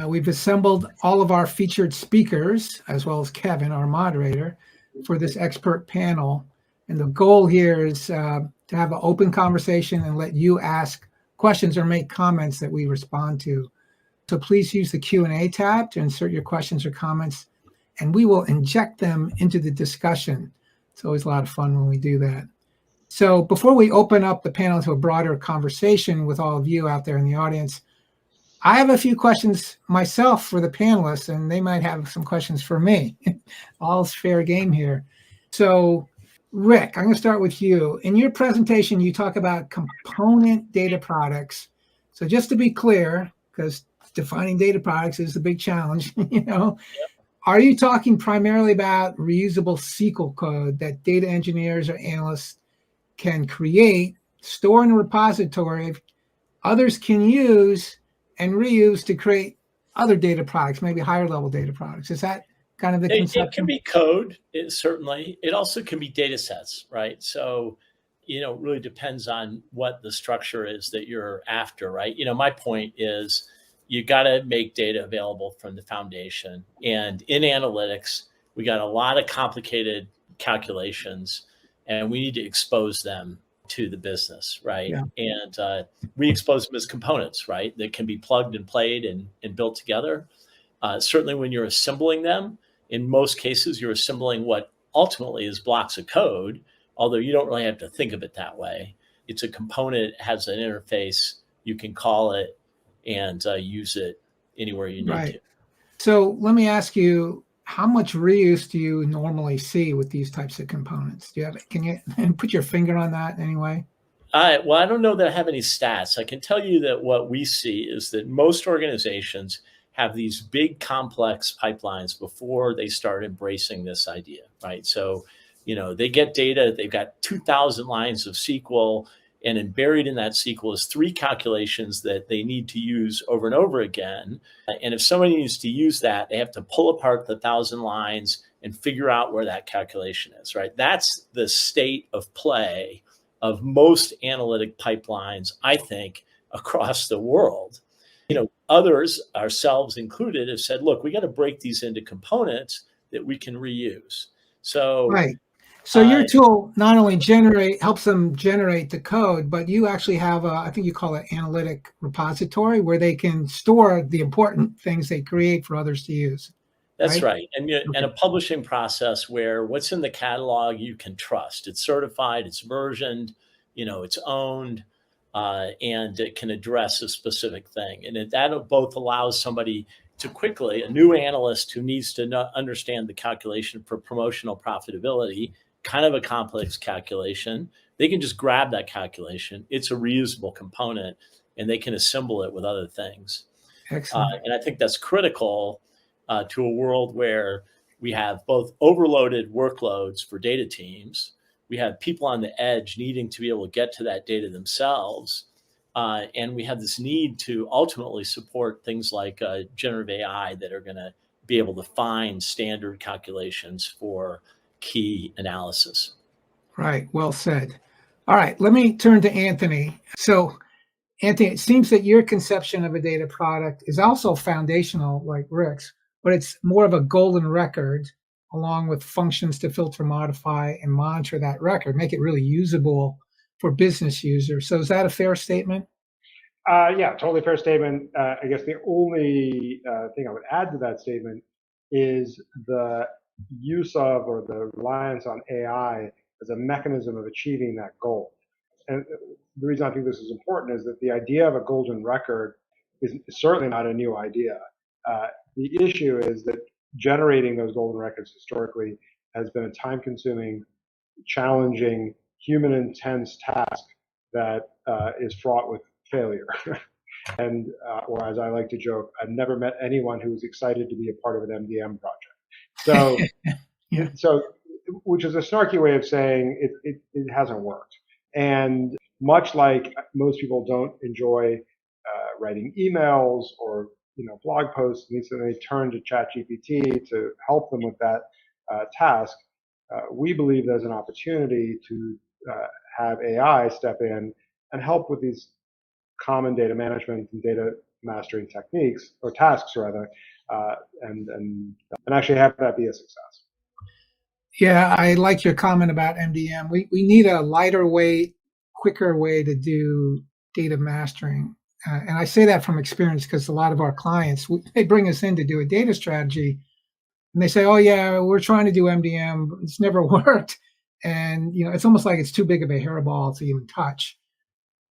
We've assembled all of our featured speakers, as well as Kevin, our moderator, for this expert panel. And the goal here is to have an open conversation and let you ask questions or make comments that we respond to. So please use the Q&A tab to insert your questions or comments, and we will inject them into the discussion. It's always a lot of fun when we do that. So before we open up the panel to a broader conversation with all of you out there in the audience, I have a few questions myself for the panelists, and they might have some questions for me. All's fair game here. So Rick, I'm going to start with you. In your presentation, you talk about component data products. So just to be clear, because defining data products is the big challenge, are you talking primarily about reusable SQL code that data engineers or analysts can create, store in a repository, others can use and reuse to create other data products, maybe higher level data products? Is that kind of the conception? It can be code, certainly. It also can be data sets, right? So, it really depends on what the structure is that you're after, right? My point is you got to make data available from the foundation. And in analytics, we got a lot of complicated calculations, and we need to expose them to the business, right? Yeah. And we expose them as components, right? That can be plugged and played and built together. Certainly when you're assembling them, in most cases, you're assembling what ultimately is blocks of code, although you don't really have to think of it that way. It's a component, it has an interface, you can call it and use it anywhere you need to. So let me ask you, how much reuse do you normally see with these types of components? Can you put your finger on that in any way? Well, I don't know that I have any stats. I can tell you that what we see is that most organizations have these big complex pipelines before they start embracing this idea, right? So, they get data, they've got 2,000 lines of SQL, and buried in that SQL is 3 calculations that they need to use over and over again. And if somebody needs to use that, they have to pull apart the 1,000 lines and figure out where that calculation is, right? That's the state of play of most analytic pipelines, I think, across the world. Others, ourselves included, have said, look, we got to break these into components that we can reuse. So, right. So your tool not only helps them generate the code, but you actually have I think you call it analytic repository, where they can store the important things they create for others to use. That's right. And a publishing process where what's in the catalog you can trust. It's certified, it's versioned, it's owned, and it can address a specific thing. And that both allows somebody to quickly, a new analyst who needs to understand the calculation for promotional profitability, kind of a complex calculation, they can just grab that calculation. It's a reusable component, and they can assemble it with other things. Excellent. And I think that's critical to a world where we have both overloaded workloads for data teams. We have people on the edge needing to be able to get to that data themselves. And we have this need to ultimately support things like generative AI that are going to be able to find standard calculations for key analysis. Right. Well said. All right. Let me turn to Anthony. So, Anthony, it seems that your conception of a data product is also foundational, like Rick's, but it's more of a golden record, along with functions to filter, modify, and monitor that record, make it really usable for business users. So is that a fair statement? Yeah, totally fair statement. I guess the only thing I would add to that statement is the use of, or the reliance on, AI as a mechanism of achieving that goal. And the reason I think this is important is that the idea of a golden record is certainly not a new idea. The issue is that generating those golden records historically has been a time-consuming, challenging, human-intense task that is fraught with failure. And, or as I like to joke, I've never met anyone who was excited to be a part of an MDM project. So, Yeah. So, which is a snarky way of saying it hasn't worked. And much like most people don't enjoy writing emails or blog posts, and so they turn to ChatGPT to help them with that task, we believe there's an opportunity to have AI step in and help with these common data management and data mastering techniques or tasks rather, and actually have that be a success. Yeah, I like your comment about MDM. We need a lighter weight, quicker way to do data mastering. And I say that from experience because a lot of our clients, they bring us in to do a data strategy and they say, oh, yeah, we're trying to do MDM, but it's never worked. And, it's almost like it's too big of a hairball to even touch.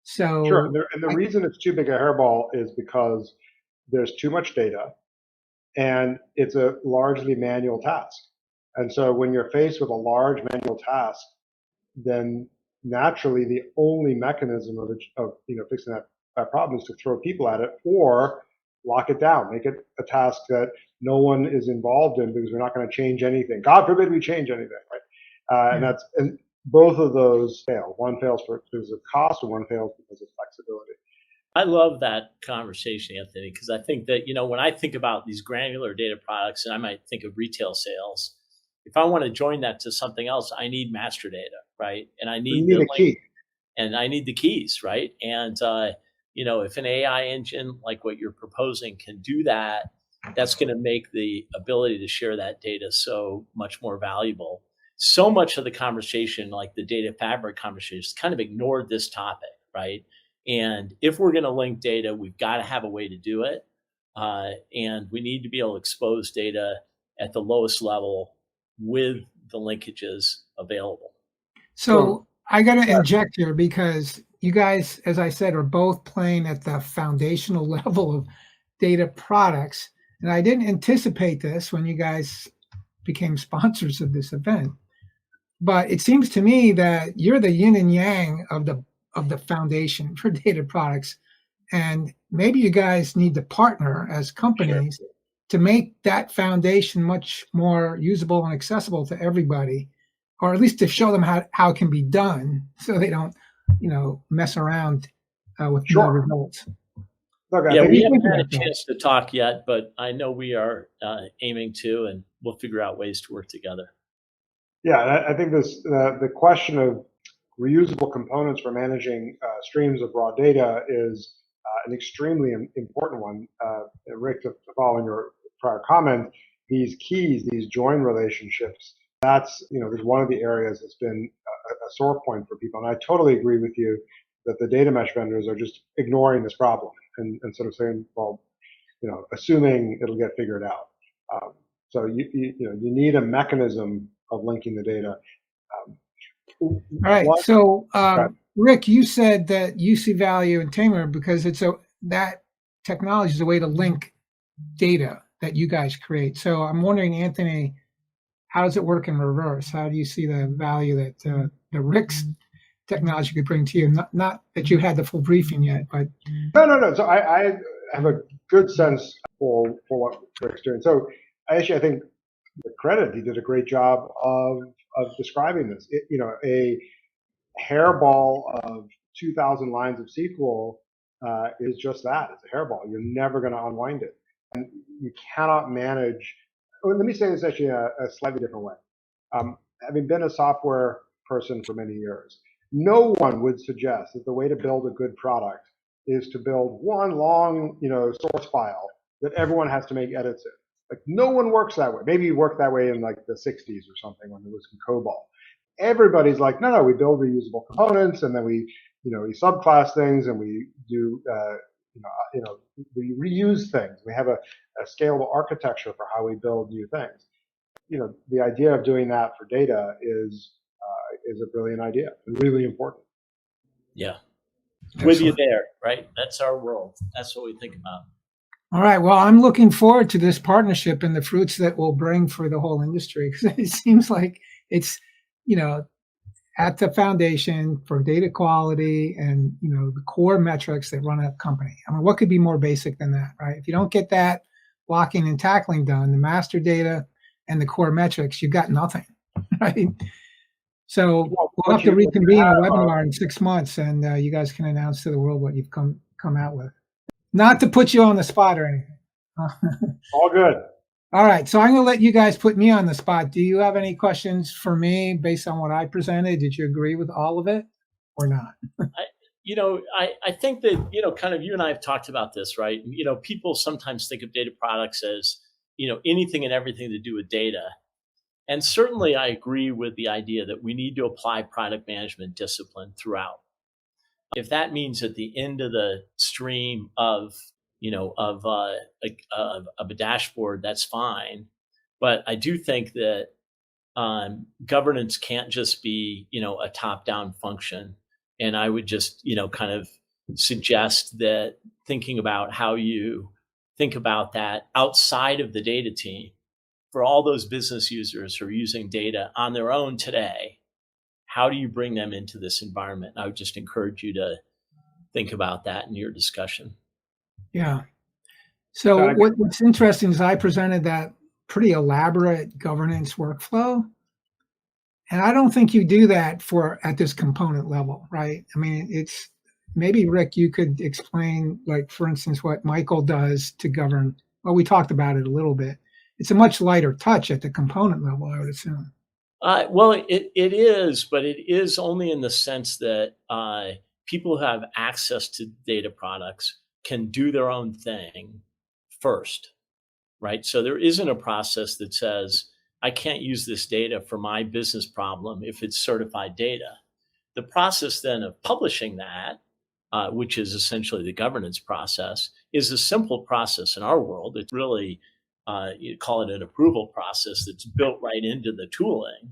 So, sure. And the reason it's too big a hairball is because there's too much data and it's a largely manual task. And so when you're faced with a large manual task, then naturally the only mechanism of fixing that problem is to throw people at it or lock it down, make it a task that no one is involved in because we're not going to change anything. God forbid we change anything, right? And both of those fail. One fails because of cost, and one fails because of flexibility. I love that conversation, Anthony, because I think that, when I think about these granular data products, and I might think of retail sales, if I want to join that to something else, I need master data, right? And I need a key. And I need the keys, right? And, if an AI engine like what you're proposing can do that, that's going to make the ability to share that data so much more valuable. So much of the conversation, like the data fabric conversation, kind of ignored this topic, right? And if we're going to link data, we've got to have a way to do it. And we need to be able to expose data at the lowest level with the linkages available. So I got to inject here because you guys, as I said, are both playing at the foundational level of data products. And I didn't anticipate this when you guys became sponsors of this event. But it seems to me that you're the yin and yang of the foundation for data products. And maybe you guys need to partner as companies to make that foundation much more usable and accessible to everybody, or at least to show them how it can be done so they don't, mess around with no results. Look, we haven't had a chance to talk yet, but I know we are aiming to, and we'll figure out ways to work together. Yeah, I think the question of reusable components for managing streams of raw data is an extremely important one. Rick, to follow in your prior comment, these keys, these join relationships, that's is one of the areas that's been a sore point for people. And I totally agree with you that the data mesh vendors are just ignoring this problem and sort of saying, well, assuming it'll get figured out. So you need a mechanism of linking the data. All right. So, Rick, you said that you see value in Tamer because that technology is a way to link data that you guys create. So I'm wondering, Anthony, how does it work in reverse? How do you see the value that the Rick's technology could bring to you? Not that you had the full briefing yet, but no. So I have a good sense for what Rick's doing. So I think the credit, he did a great job of describing this. A hairball of 2,000 lines of SQL is just that. It's a hairball. You're never going to unwind it. And you cannot manage. Let me say this actually in a slightly different way. Having been a software person for many years, no one would suggest that the way to build a good product is to build one long, source file that everyone has to make edits in. Like, no one works that way. Maybe you worked that way in like the 60s or something when there was some COBOL. Everybody's like, no, we build reusable components and then we subclass things and we do, we reuse things. We have a scalable architecture for how we build new things. The idea of doing that for data is a brilliant idea and really important. Yeah. Excellent. With you there, right? That's our world. That's what we think about. All right. Well, I'm looking forward to this partnership and the fruits that will bring for the whole industry, because it seems like it's, at the foundation for data quality and, the core metrics that run a company. I mean, what could be more basic than that, right? If you don't get that blocking and tackling done, the master data and the core metrics, you've got nothing, right? So we'll have to reconvene a webinar in 6 months, and you guys can announce to the world what you've come out with. Not to put you on the spot or anything. All good. All right. So I'm going to let you guys put me on the spot. Do you have any questions for me based on what I presented? Did you agree with all of it or not? I think that, kind of you and I have talked about this, right? People sometimes think of data products as, anything and everything to do with data. And certainly I agree with the idea that we need to apply product management discipline throughout. If that means at the end of the stream of, of a dashboard, that's fine. But I do think that governance can't just be, a top-down function. And I would just, kind of suggest that thinking about how you think about that outside of the data team for all those business users who are using data on their own today, how do you bring them into this environment? I would just encourage you to think about that in your discussion. Yeah. So what's interesting is I presented that pretty elaborate governance workflow. And I don't think you do that at this component level, right? I mean, it's maybe Rick, you could explain, like, for instance, what Michael does to govern. Well, we talked about it a little bit. It's a much lighter touch at the component level, I would assume. Well, it is, but it is only in the sense that people who have access to data products can do their own thing first, right? So there isn't a process that says, I can't use this data for my business problem if it's certified data. The process then of publishing that, which is essentially the governance process, is a simple process in our world. It's really, you call it an approval process that's built right into the tooling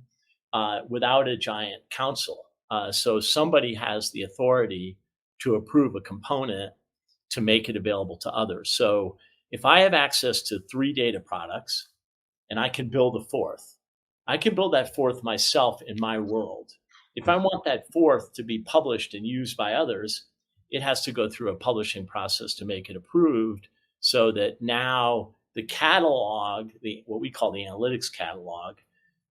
without a giant council. So somebody has the authority to approve a component to make it available to others. So if I have access to 3 data products and I can build a fourth, I can build that fourth myself in my world. If I want that fourth to be published and used by others, it has to go through a publishing process to make it approved, so that now the catalog, what we call the analytics catalog,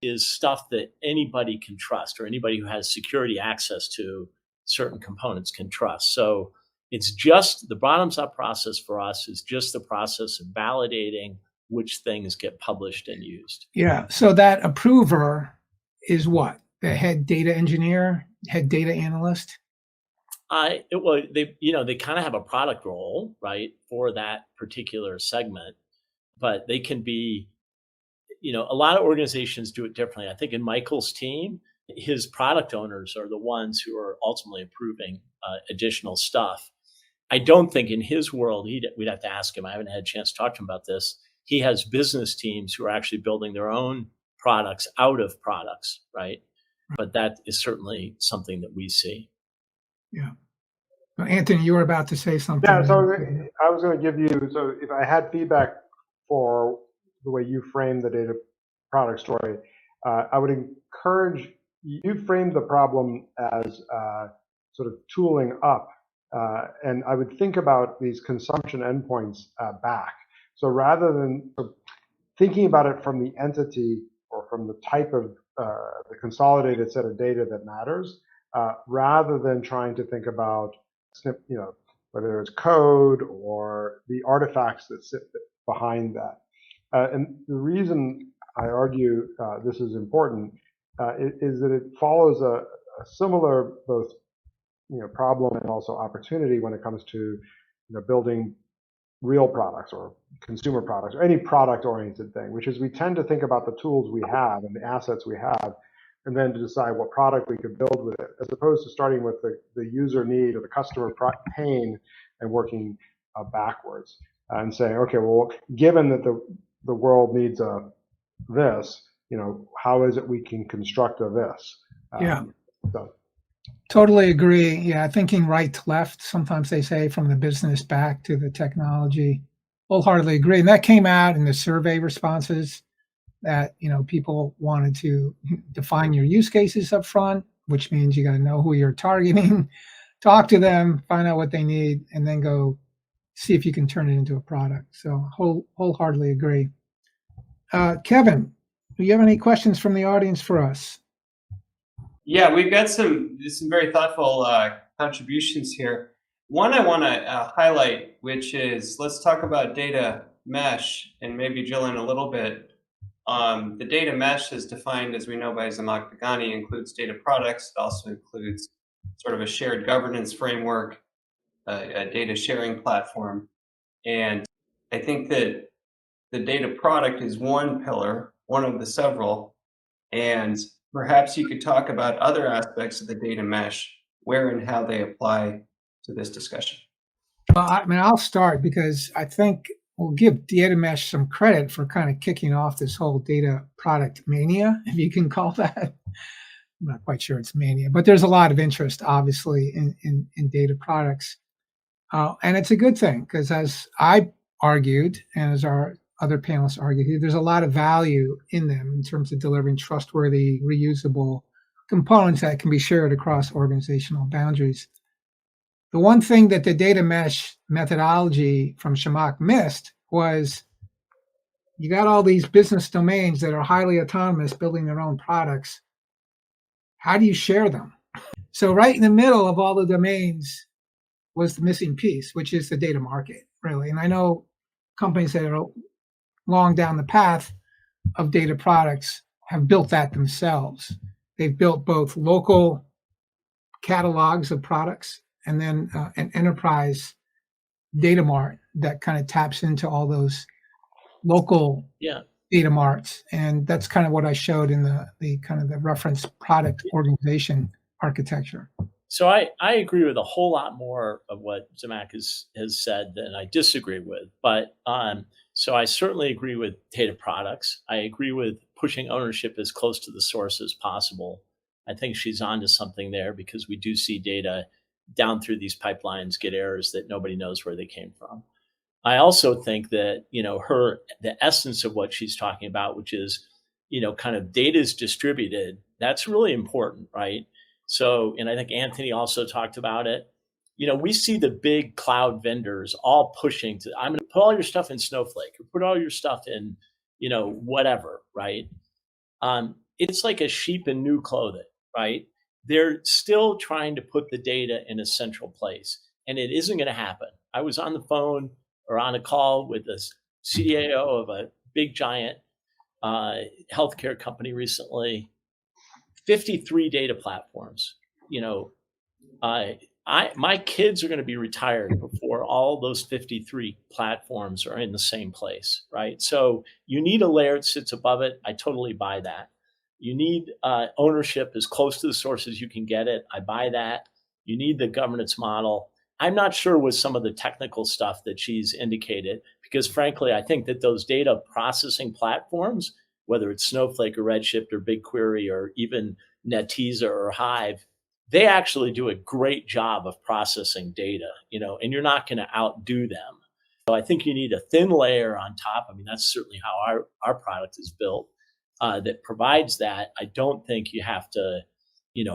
is stuff that anybody can trust, or anybody who has security access to certain components can trust. So it's just the bottoms up process for us is just the process of validating which things get published and used. Yeah. So that approver is what? The head data engineer, head data analyst? They kind of have a product role, right, for that particular segment, but they can be, a lot of organizations do it differerently. I think in Michael's team, his product owners are the ones who are ultimately approving additional stuff. I don't think in his world, we'd have to ask him. I haven't had a chance to talk to him about this. He has business teams who are actually building their own products out of products, right? But that is certainly something that we see. Yeah. Well, Anthony, you were about to say something. Yeah, so I was going to give you, so if I had feedback for the way you framed the data product story, I would encourage, you framed the problem as sort of tooling up, and I would think about these consumption endpoints back. So rather than thinking about it from the entity or from the type of the consolidated set of data that matters, rather than trying to think about, whether it's code or the artifacts that sit behind that. And the reason I argue this is important is that it follows a similar both problem and also opportunity when it comes to building real products or consumer products or any product-oriented thing, which is we tend to think about the tools we have and the assets we have, and then to decide what product we could build with it, as opposed to starting with the user need or the customer pain and working backwards and saying, okay, well, given that the world needs this, how is it we can construct a this? Yeah. Totally agree. Yeah, thinking right to left. Sometimes they say from the business back to the technology. Wholeheartedly agree. And that came out in the survey responses that, people wanted to define your use cases up front, which means you got to know who you're targeting, talk to them, find out what they need, and then go see if you can turn it into a product. So wholeheartedly agree. Kevin, do you have any questions from the audience for us? Yeah, we've got some very thoughtful contributions here. One I want to highlight, which is, let's talk about data mesh and maybe drill in a little bit. The data mesh is defined, as we know, by Zhamak Dehghani, includes data products. It also includes sort of a shared governance framework, a data sharing platform. And I think that the data product is one pillar, one of the several. And perhaps you could talk about other aspects of the data mesh, where and how they apply to this discussion. Well, I mean, I'll start because I think we'll give Data Mesh some credit for kind of kicking off this whole data product mania, if you can call that. I'm not quite sure it's mania, but there's a lot of interest, obviously, in data products. And it's a good thing because, as I argued, and as our other panelists argued, there's a lot of value in them in terms of delivering trustworthy, reusable components that can be shared across organizational boundaries. The one thing that the data mesh methodology from Shamak missed was you got all these business domains that are highly autonomous building their own products. How do you share them? So right in the middle of all the domains was the missing piece, which is the data market, really. And I know companies that are long down the path of data products have built that themselves. They've built both local catalogs of products and then an enterprise data mart that kind of taps into all those local data marts. And that's kind of what I showed in the kind of the reference product organization architecture. So I agree with a whole lot more of what Zhamak has said than I disagree with. But so I certainly agree with data products. I agree with pushing ownership as close to the source as possible. I think she's onto something there because we do see data down through these pipelines get errors that nobody knows where they came from. I also think that, the essence of what she's talking about, which is, kind of data is distributed, that's really important, right? So, and I think Anthony also talked about it. We see the big cloud vendors all pushing to, I'm going to put all your stuff in Snowflake or put all your stuff in, whatever, right? It's like a sheep in new clothing, right? They're still trying to put the data in a central place, and it isn't going to happen. I was on the phone or on a call with the CDAO of a big giant healthcare company recently. 53 data platforms. My kids are going to be retired before all those 53 platforms are in the same place, right? So you need a layer that sits above it. I totally buy that. You need ownership as close to the source as you can get it. I buy that. You need the governance model. I'm not sure with some of the technical stuff that she's indicated, because frankly, I think that those data processing platforms, whether it's Snowflake or Redshift or BigQuery or even Netezza or Hive, they actually do a great job of processing data, and you're not going to outdo them. So I think you need a thin layer on top. I mean, that's certainly how our product is built that provides that. I don't think you have to,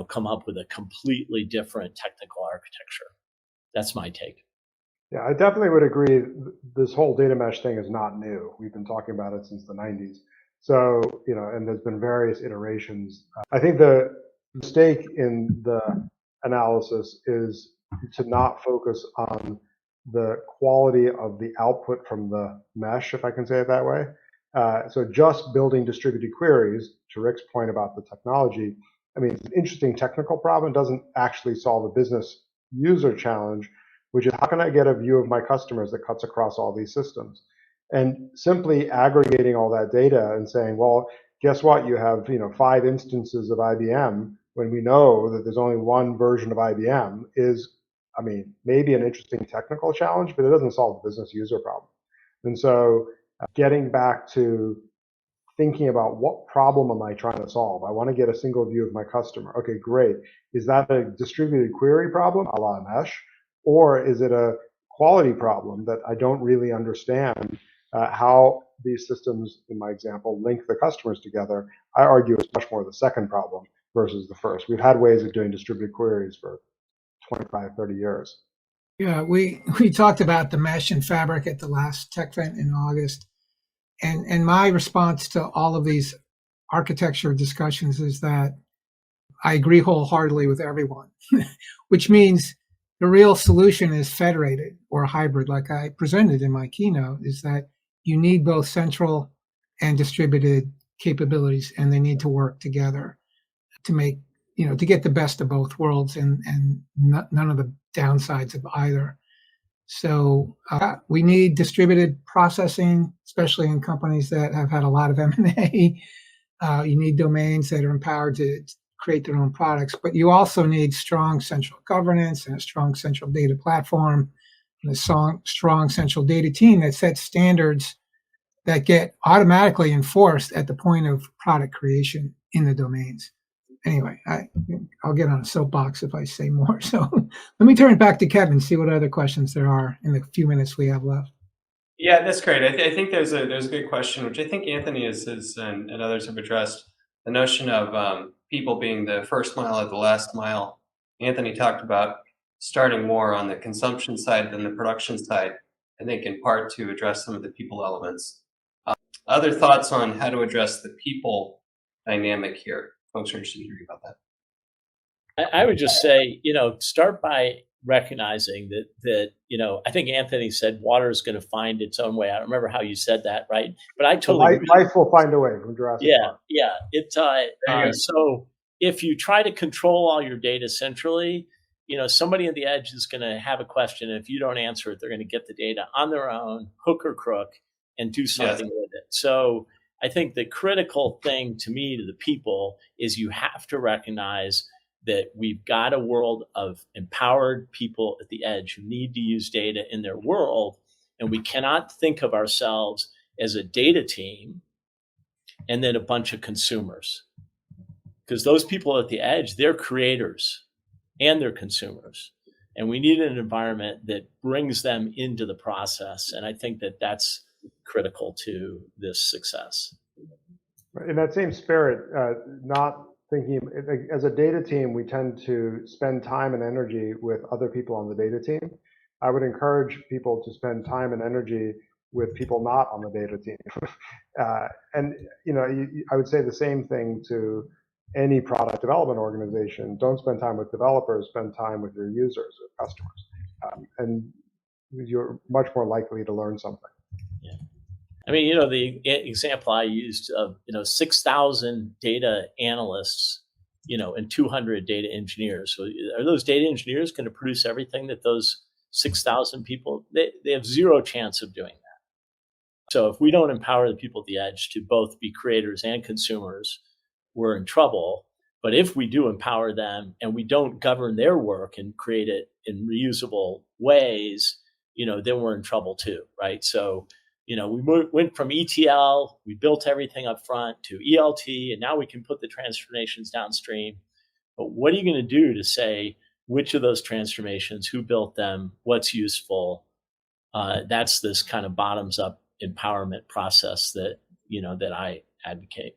come up with a completely different technical architecture. That's my take. Yeah, I definitely would agree. This whole data mesh thing is not new. We've been talking about it since the 90s. So, and there's been various iterations. I think the mistake in the analysis is to not focus on the quality of the output from the mesh, if I can say it that way. So just building distributed queries, to Rick's point about the technology, I mean, it's an interesting technical problem. It doesn't actually solve a business user challenge, which is how can I get a view of my customers that cuts across all these systems? And simply aggregating all that data and saying, well, guess what? You have 5 instances of IBM when we know that there's only one version of IBM is, I mean, maybe an interesting technical challenge, but it doesn't solve the business user problem. And so getting back to thinking about what problem am I trying to solve? I want to get a single view of my customer. Okay, great. Is that a distributed query problem, a la mesh? Or is it a quality problem that I don't really understand how these systems, in my example, link the customers together? I argue it's much more the second problem versus the first. We've had ways of doing distributed queries for 25, 30 years. Yeah, we talked about the mesh and fabric at the last TechVent in August. And my response to all of these architecture discussions is that I agree wholeheartedly with everyone, which means the real solution is federated or hybrid, like I presented in my keynote, is that you need both central and distributed capabilities, and they need to work together to make to get the best of both worlds and none of the downsides of either. So we need distributed processing, especially in companies that have had a lot of M&A. You need domains that are empowered to create their own products, but you also need strong central governance and a strong central data platform and a strong central data team that sets standards that get automatically enforced at the point of product creation in the domains. Anyway, I'll get on a soapbox if I say more. So let me turn it back to Kevin, see what other questions there are in the few minutes we have left. Yeah, that's great. I think there's a good question, which I think Anthony and others have addressed, the notion of people being the first mile or the last mile. Anthony talked about starting more on the consumption side than the production side, I think in part to address some of the people elements. Other thoughts on how to address the people dynamic here? Folks are interested in hearing about that. I would just say, start by recognizing that I think Anthony said water is going to find its own way. I don't remember how you said that, right? But I totally life will find a way from Jurassic Park. Yeah. So if you try to control all your data centrally, somebody at the edge is going to have a question. If you don't answer it, they're going to get the data on their own, hook or crook, and do something with it. So I think the critical thing to me, to the people, is you have to recognize that we've got a world of empowered people at the edge who need to use data in their world. And we cannot think of ourselves as a data team and then a bunch of consumers. Because those people at the edge, they're creators and they're consumers. And we need an environment that brings them into the process. And I think that that's critical to this success. In that same spirit, not thinking as a data team, we tend to spend time and energy with other people on the data team. I would encourage people to spend time and energy with people not on the data team. And I would say the same thing to any product development organization. Don't spend time with developers, spend time with your users or customers. And you're much more likely to learn something. Yeah. I mean, the example I used of, 6,000 data analysts, and 200 data engineers. So are those data engineers going to produce everything that those 6,000 people, they have zero chance of doing that. So if we don't empower the people at the edge to both be creators and consumers, we're in trouble. But if we do empower them and we don't govern their work and create it in reusable ways, then we're in trouble too, right? So, we went from ETL, we built everything up front, to ELT, and now we can put the transformations downstream. But what are you going to do to say which of those transformations, who built them, what's useful? That's this kind of bottoms up empowerment process that I advocate.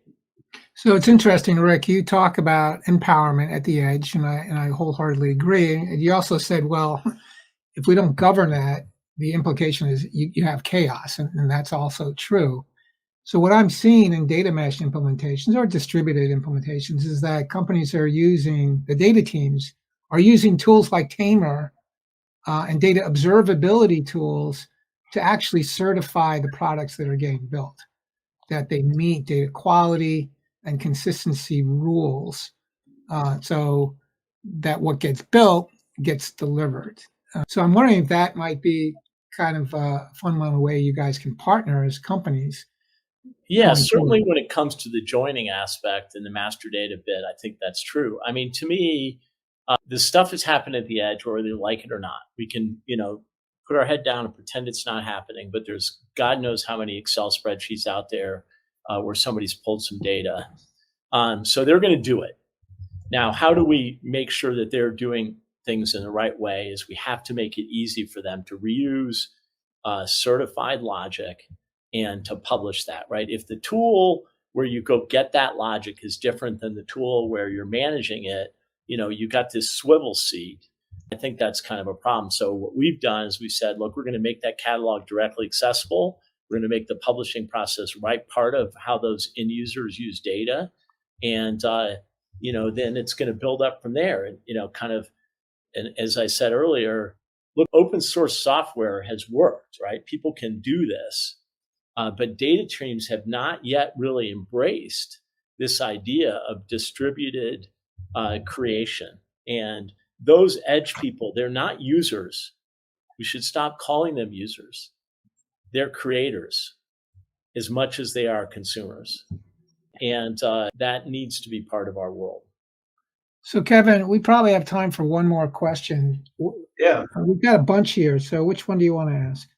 So it's interesting, Rick, you talk about empowerment at the edge, and I wholeheartedly agree. And you also said, well, if we don't govern that, the implication is you have chaos, and that's also true. So what I'm seeing in data mesh implementations or distributed implementations is that companies are using, the data teams are using tools like Tamer and data observability tools to actually certify the products that are getting built, that they meet data quality and consistency rules, so that what gets built gets delivered. So I'm wondering if that might be kind of a fundamental way you guys can partner as companies. Yeah, certainly when it comes to the joining aspect and the master data bit, I think that's true. I mean, to me, the stuff is happening at the edge, whether they like it or not. We can, put our head down and pretend it's not happening, but there's God knows how many Excel spreadsheets out there where somebody's pulled some data. So they're going to do it. Now, how do we make sure that they're doing things in the right way? Is we have to make it easy for them to reuse certified logic and to publish that, right? If the tool where you go get that logic is different than the tool where you're managing it, you got this swivel seat. I think that's kind of a problem. So what we've done is we said, look, we're going to make that catalog directly accessible. We're going to make the publishing process right part of how those end users use data. And, then it's going to build up from there. And, and as I said earlier, look, open source software has worked, right? People can do this. But data teams have not yet really embraced this idea of distributed creation. And those edge people, they're not users. We should stop calling them users. They're creators as much as they are consumers. And that needs to be part of our world. So, Kevin, we probably have time for one more question. Yeah. We've got a bunch here. So which one do you want to ask?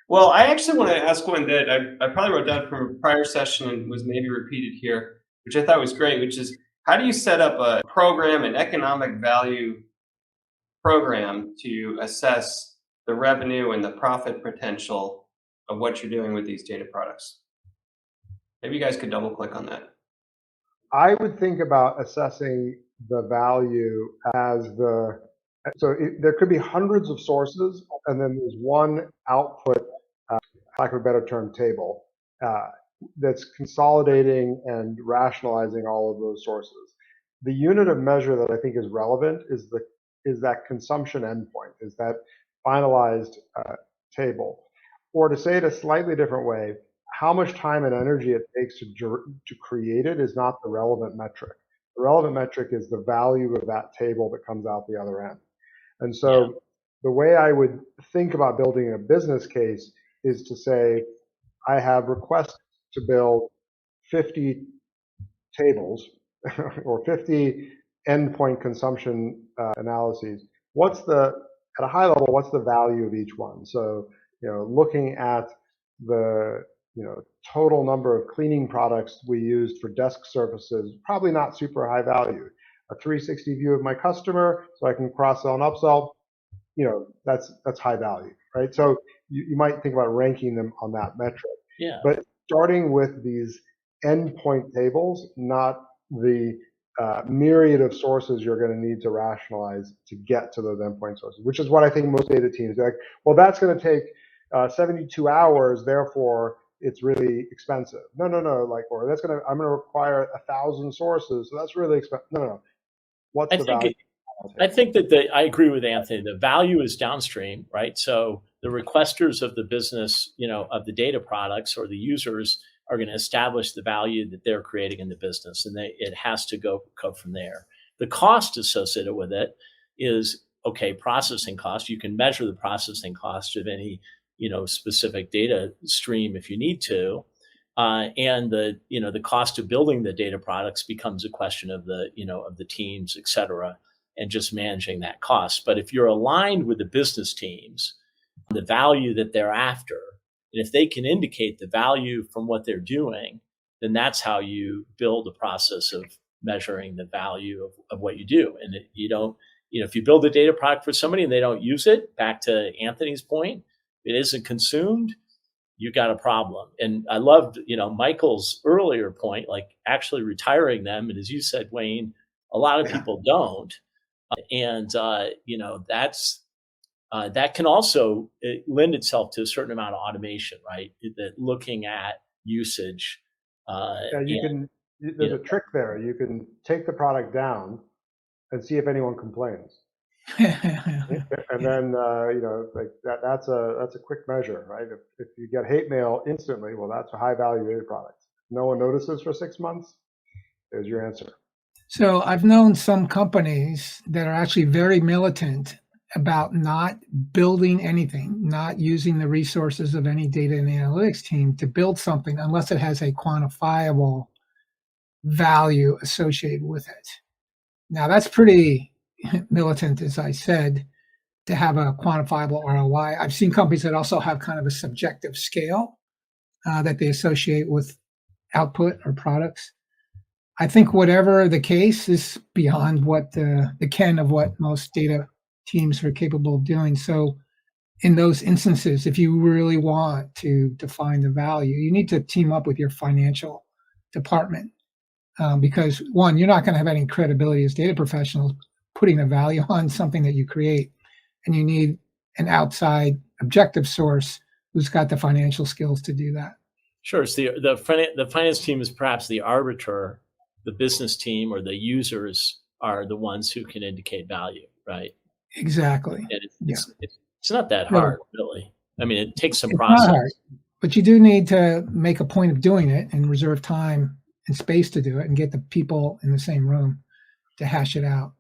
Well, I actually want to ask one that I probably wrote down from a prior session and was maybe repeated here, which I thought was great, which is how do you set up a program, an economic value program to assess the revenue and the profit potential of what you're doing with these data products? Maybe you guys could double click on that. I would think about assessing the value as there could be hundreds of sources, and then there's one output, lack of a better term, table that's consolidating and rationalizing all of those sources. The unit of measure that I think is relevant is that consumption endpoint, is that finalized table. Or to say it a slightly different way, how much time and energy it takes to create it is not the relevant metric. The relevant metric is the value of that table that comes out the other end. And so the way I would think about building a business case is to say, I have requests to build 50 tables or 50 endpoint consumption analyses. At a high level, what's the value of each one? So, looking at the total number of cleaning products we used for desk surfaces, probably not super high value. A 360 view of my customer, so I can cross-sell and upsell, that's high value, right? So you might think about ranking them on that metric. Yeah. But starting with these endpoint tables, not the myriad of sources you're going to need to rationalize to get to those endpoint sources, which is what I think most data teams are like, well, that's going to take 72 hours, therefore it's really expensive. No, or I'm going to require 1,000 sources, so that's really expensive. No. What's the value? I think that I agree with Anthony. The value is downstream, right? So the requesters of the business, of the data products or the users are going to establish the value that they're creating in the business, and it has to go from there. The cost associated with it is, processing cost. You can measure the processing cost of any, specific data stream if you need to. And the cost of building the data products becomes a question of the teams, et cetera, and just managing that cost. But if you're aligned with the business teams, the value that they're after, and if they can indicate the value from what they're doing, then that's how you build a process of measuring the value of what you do. And if you build a data product for somebody and they don't use it, back to Anthony's point, it isn't consumed, you got a problem. And I loved, Michael's earlier point, like actually retiring them. And as you said, Wayne, a lot of people don't. That can also lend itself to a certain amount of automation, right? That looking at usage. There's a trick there. You can take the product down and see if anyone complains. And then, that's a quick measure, right? If you get hate mail instantly, well, that's a high value data product. No one notices for 6 months. There's your answer. So I've known some companies that are actually very militant about not building anything, not using the resources of any data and analytics team to build something unless it has a quantifiable value associated with it. Now that's pretty militant, as I said, to have a quantifiable ROI. I've seen companies that also have kind of a subjective scale that they associate with output or products. I think whatever the case is beyond what the ken of what most data teams are capable of doing. So in those instances, if you really want to define the value, you need to team up with your financial department because one, you're not going to have any credibility as data professionals putting a value on something that you create, and you need an outside objective source who's got the financial skills to do that. Sure. So the finance team is perhaps the arbiter. The business team or the users are the ones who can indicate value, right? Exactly. And it's not that hard, really. I mean, it takes some process. Not hard, but you do need to make a point of doing it and reserve time and space to do it and get the people in the same room hash it out.